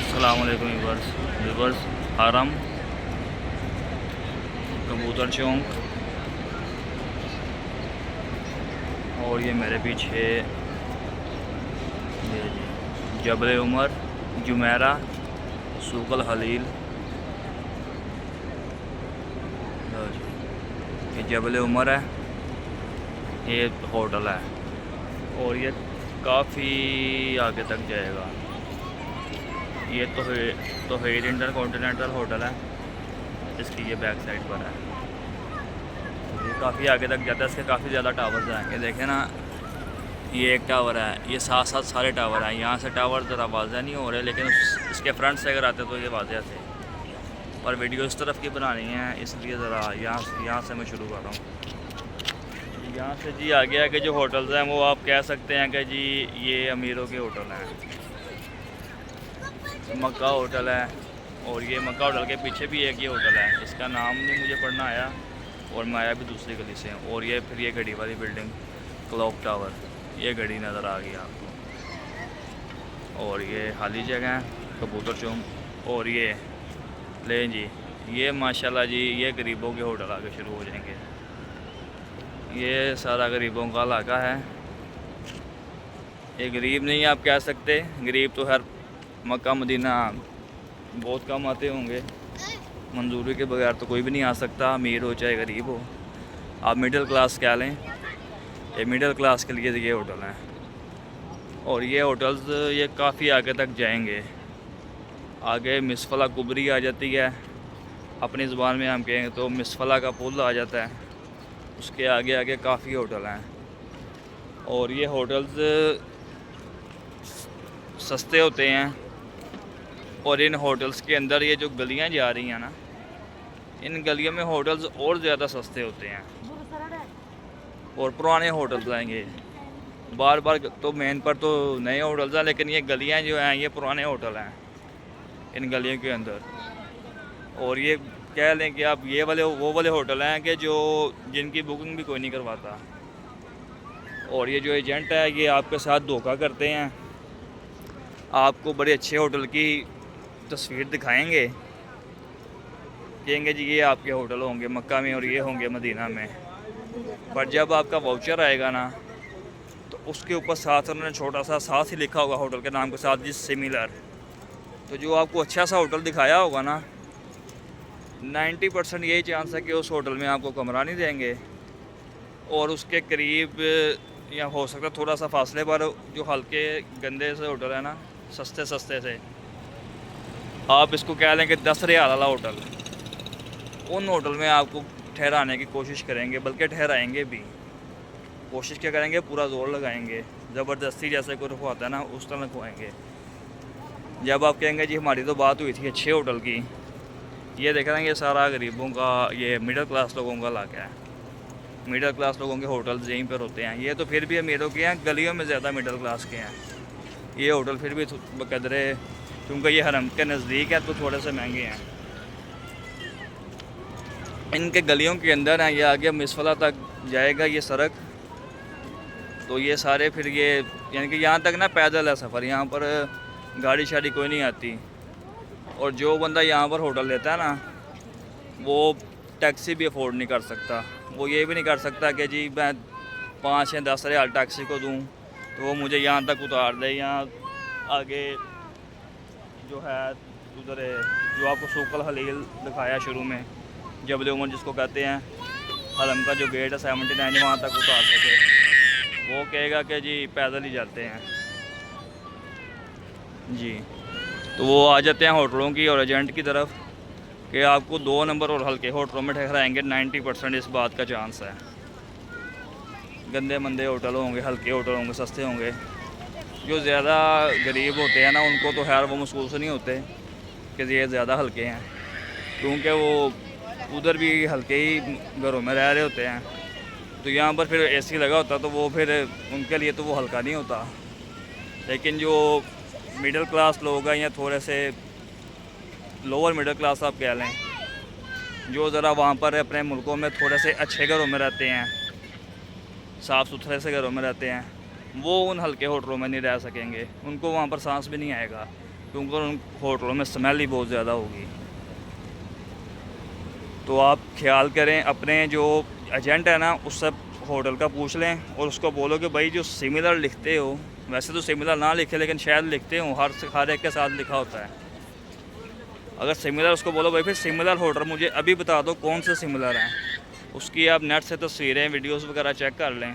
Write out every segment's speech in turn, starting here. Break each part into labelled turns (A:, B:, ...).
A: अस्सलामुअलैकुम व्यूवर्स आराम कबूतर चौक और ये मेरे पीछे ये जबल उमर जुमेरा सूकल हलील। ये जबल उमर है, ये होटल है और ये काफ़ी आगे तक जाएगा। ये तो हेड इंटरकॉन्टिनेंटल होटल है, इसकी ये बैक साइड पर है। ये काफ़ी आगे तक जाता है, इसके काफ़ी ज़्यादा टावर्स हैं। ये देखें ना, ये एक टावर है, ये साथ साथ सारे टावर हैं। यहाँ से टावर ज़रा वाज़ह नहीं हो रहे, लेकिन इसके फ्रंट से अगर आते तो ये वाज़ह थे, पर वीडियो इस तरफ की बनानी है इसलिए ज़रा यहाँ से मैं शुरू कर रहा हूँ। यहाँ से जी आगे आगे जो होटल्स हैं वो आप कह सकते हैं कि जी ये अमीरों के होटल हैं। मक्का होटल है और ये मक्का होटल के पीछे भी एक ये होटल है, इसका नाम नहीं मुझे पढ़ना आया और मैं आया भी दूसरी गली से। और ये फिर ये घड़ी वाली बिल्डिंग क्लॉक टावर, ये घड़ी नज़र आ गई आपको। और ये खाली जगह है कबूतर चौक। और ये ले जी, ये माशाल्लाह जी ये गरीबों के होटल आगे शुरू हो जाएंगे। ये सारा गरीबों का इलाका है। ये गरीब नहीं आप कह सकते, गरीब तो हर मक्का मदीना बहुत कम आते होंगे, मंजूरी के बगैर तो कोई भी नहीं आ सकता, अमीर हो चाहे गरीब हो। आप मिडिल क्लास कह लें, ये मिडिल क्लास के लिए ये होटल हैं। और ये होटल्स ये काफ़ी आगे तक जाएंगे। आगे मिसफला कुबरी आ जाती है, अपनी ज़ुबान में हम कहेंगे तो मिसफला का पुल आ जाता है। उसके आगे आगे काफ़ी होटल हैं और ये होटल्स सस्ते होते हैं। और इन होटल्स के अंदर ये जो गलियां जा रही हैं ना, इन गलियों में होटल्स और ज़्यादा सस्ते होते हैं और पुराने होटल्स आएंगे। बार बार तो मेन पर तो नए होटल्स हैं, लेकिन ये गलियां जो हैं ये पुराने होटल हैं इन गलियों के अंदर। और ये कह लें कि आप ये वाले वो वाले होटल हैं कि जो जिनकी बुकिंग भी कोई नहीं करवाता। और ये जो एजेंट है ये आपके साथ धोखा करते हैं, आपको बड़े अच्छे होटल की तस्वीर दिखाएंगे, कहेंगे जी ये आपके होटल होंगे मक्का में और ये होंगे मदीना में। पर जब आपका वाउचर आएगा ना तो उसके ऊपर साथ उन्होंने छोटा सा साथ ही लिखा होगा होटल के नाम के साथ जी सिमिलर। तो जो आपको अच्छा सा होटल दिखाया होगा ना, 90% यही चांस है कि उस होटल में आपको कमरा नहीं देंगे और उसके करीब या हो सकता है थोड़ा सा फासले पर जो हल्के गंदे से होटल है ना, सस्ते से आप इसको कह लें कि 10 रियाल वाला होटल, उन होटल में आपको ठहराने की कोशिश करेंगे, बल्कि ठहराएंगे भी। कोशिश क्या करेंगे, पूरा ज़ोर लगाएंगे, ज़बरदस्ती जैसे कोई रखवाता है ना उस तरह रखवाएंगे। जब आप कहेंगे जी हमारी तो बात हुई थी अच्छे होटल की, ये देख रहे हैं ये सारा गरीबों का, ये मिडिल क्लास लोगों का इलाका है। मिडिल क्लास लोगों के होटल्स यहीं पर होते हैं। ये तो फिर भी अमीरों के हैं, गलियों में ज़्यादा मिडिल क्लास के हैं। ये होटल फिर भी बकदरे, क्योंकि ये हरम के नज़दीक है तो थोड़े से महंगे हैं। इनके गलियों के अंदर हैं, ये आगे मिसफला तक जाएगा ये सड़क। तो ये सारे फिर ये यानी कि यहाँ तक ना पैदल है सफ़र, यहाँ पर गाड़ी शाड़ी कोई नहीं आती। और जो बंदा यहाँ पर होटल लेता है ना, वो टैक्सी भी अफोर्ड नहीं कर सकता। वो ये भी नहीं कर सकता कि जी मैं 5 या 10 रियाल टैक्सी को दूँ तो वो मुझे यहाँ तक उतार दे। यहाँ आगे जो है उधर जो आपको सूकल हलील दिखाया शुरू में, जबल उमर जिसको कहते हैं, हरम का जो गेट है 79 वहाँ तक उतार सके। वो कहेगा कि जी पैदल ही जाते हैं जी। तो वो आ जाते हैं होटलों की और एजेंट की तरफ कि आपको 2 नंबर और हल्के होटलों में ठहराएंगे। 90% इस बात का चांस है। गंदे मंदे होटल होंगे, हल्के होटल होंगे, सस्ते होंगे। जो ज़्यादा गरीब होते हैं ना उनको तो खैर वो महसूस नहीं होते कि ये ज़्यादा हल्के हैं, क्योंकि वो उधर भी हल्के ही घरों में रह रहे होते हैं। तो यहाँ पर फिर एसी लगा होता तो वो फिर उनके लिए तो वो हल्का नहीं होता। लेकिन जो मिडिल क्लास लोग हैं या थोड़े से लोअर मिडिल क्लास आप कह लें, जो ज़रा वहाँ पर अपने मुल्कों में थोड़े से अच्छे घरों में रहते हैं, साफ़ सुथरे से घरों में रहते हैं, वो उन हल्के होटलों में नहीं रह सकेंगे, उनको वहाँ पर सांस भी नहीं आएगा। क्योंकि उन होटलों में स्मेल ही बहुत ज़्यादा होगी। तो आप ख्याल करें, अपने जो एजेंट है ना उससे होटल का पूछ लें और उसको बोलो कि भाई जो सिमिलर लिखते हो, वैसे तो सिमिलर ना लिखे लेकिन शायद लिखते हो, हर एक के साथ लिखा होता है। अगर सिमिलर, उसको बोलो भाई फिर सिमिलर होटल मुझे अभी बता दो कौन से सिमिलर हैं। उसकी आप नेट से तस्वीरें वीडियोस वगैरह चेक कर लें।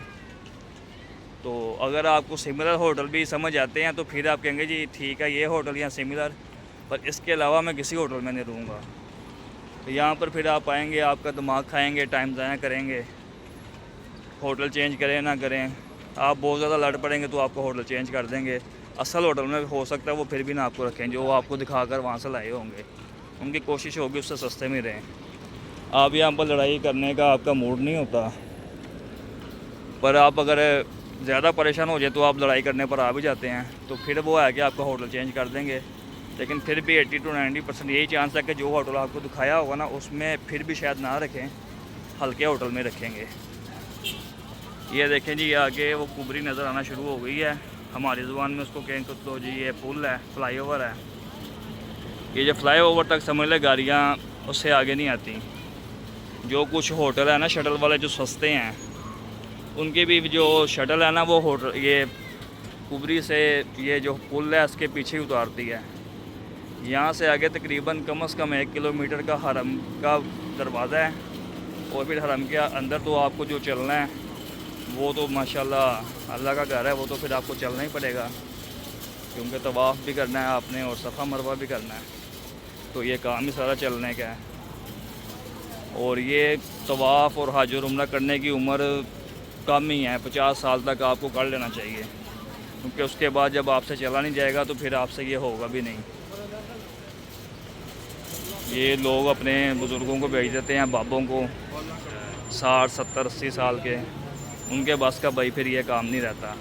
A: तो अगर आपको सिमिलर होटल भी समझ आते हैं तो फिर आप कहेंगे जी ठीक है ये होटल या सिमिलर, पर इसके अलावा मैं किसी होटल में नहीं रहूँगा। तो यहाँ पर फिर आप आएंगे, आपका दिमाग खाएंगे, टाइम ज़ाया करेंगे, होटल चेंज करें ना करें, आप बहुत ज़्यादा लड़ पड़ेंगे तो आपको होटल चेंज कर देंगे। असल होटल में हो सकता है वो फिर भी ना आपको रखें, जो आपको दिखाकर वहाँ से लाए होंगे। उनकी कोशिश होगी उससे सस्ते में रहें। आप यहाँ पर लड़ाई करने का आपका मूड नहीं होता, पर आप अगर ज़्यादा परेशान हो जाए तो आप लड़ाई करने पर आ भी जाते हैं, तो फिर वो है कि आपका होटल चेंज कर देंगे। लेकिन फिर भी 80 to 90% यही चांस है कि जो होटल आपको दिखाया होगा ना उसमें फिर भी शायद ना रखें, हल्के होटल में रखेंगे। ये देखें जी, आगे वो कुबरी नज़र आना शुरू हो गई है। हमारी ज़ुबान में उसको कहें तो जी ये पुल है, फ्लाईओवर है। ये जो फ्लाईओवर तक समझ ले गाड़ियाँ उससे आगे नहीं आती। जो कुछ होटल है ना शटल वाले जो सस्ते हैं, उनके भी जो शटल है ना वो होटल ये कुबरी से ये जो पुल है उसके पीछे ही उतारती है। यहाँ से आगे तकरीबन कम से कम 1 किलोमीटर का हरम का दरवाज़ा है, और फिर हरम के अंदर तो आपको जो चलना है वो तो माशाल्लाह अल्लाह का घर है, वो तो फिर आपको चलना ही पड़ेगा, क्योंकि तवाफ़ भी करना है आपने और सफ़ा मरवा भी करना है। तो ये काम ही सारा चलने का है। और ये तवाफ़ और हज और उम्रा करने की उम्र कम ही है, 50 साल तक आपको कर लेना चाहिए, क्योंकि उसके बाद जब आपसे चला नहीं जाएगा तो फिर आपसे ये होगा भी नहीं। ये लोग अपने बुज़ुर्गों को भेज देते हैं, बाबों को 60, 70, 80 साल के, उनके बस का भाई फिर ये काम नहीं रहता,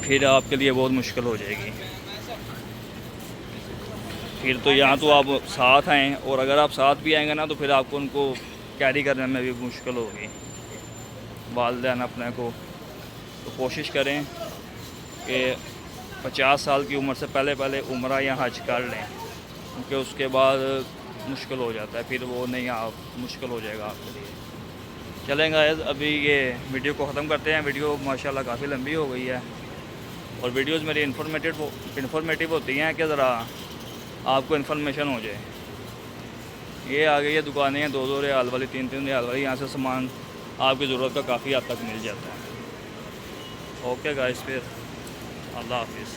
A: फिर आपके लिए बहुत मुश्किल हो जाएगी। फिर तो यहाँ तो आप साथ आएँ, और अगर आप साथ भी आएंगे ना तो फिर आपको उनको कैरी करने में भी मुश्किल होगी, वालिदैन अपने को। तो कोशिश करें कि 50 साल की उम्र से पहले उम्रा या हज कर लें, क्योंकि उसके बाद मुश्किल हो जाता है, फिर वो नहीं आप मुश्किल हो जाएगा आपके लिए। चलेंगे अभी ये वीडियो को ख़त्म करते हैं। वीडियो माशाल्लाह काफ़ी लंबी हो गई है, और वीडियोस मेरी इन्फॉर्मेटिव होती हैं कि ज़रा आपको इन्फॉर्मेशन हो जाए। ये आ गई है दुकानें हैं 2-2 रियाल वाली, 3-3 रियाल वाली, यहाँ से सामान आपकी ज़रूरत का काफ़ी हद तक मिल जाता है। ओके गाइस, फिर अल्लाह हाफिज़।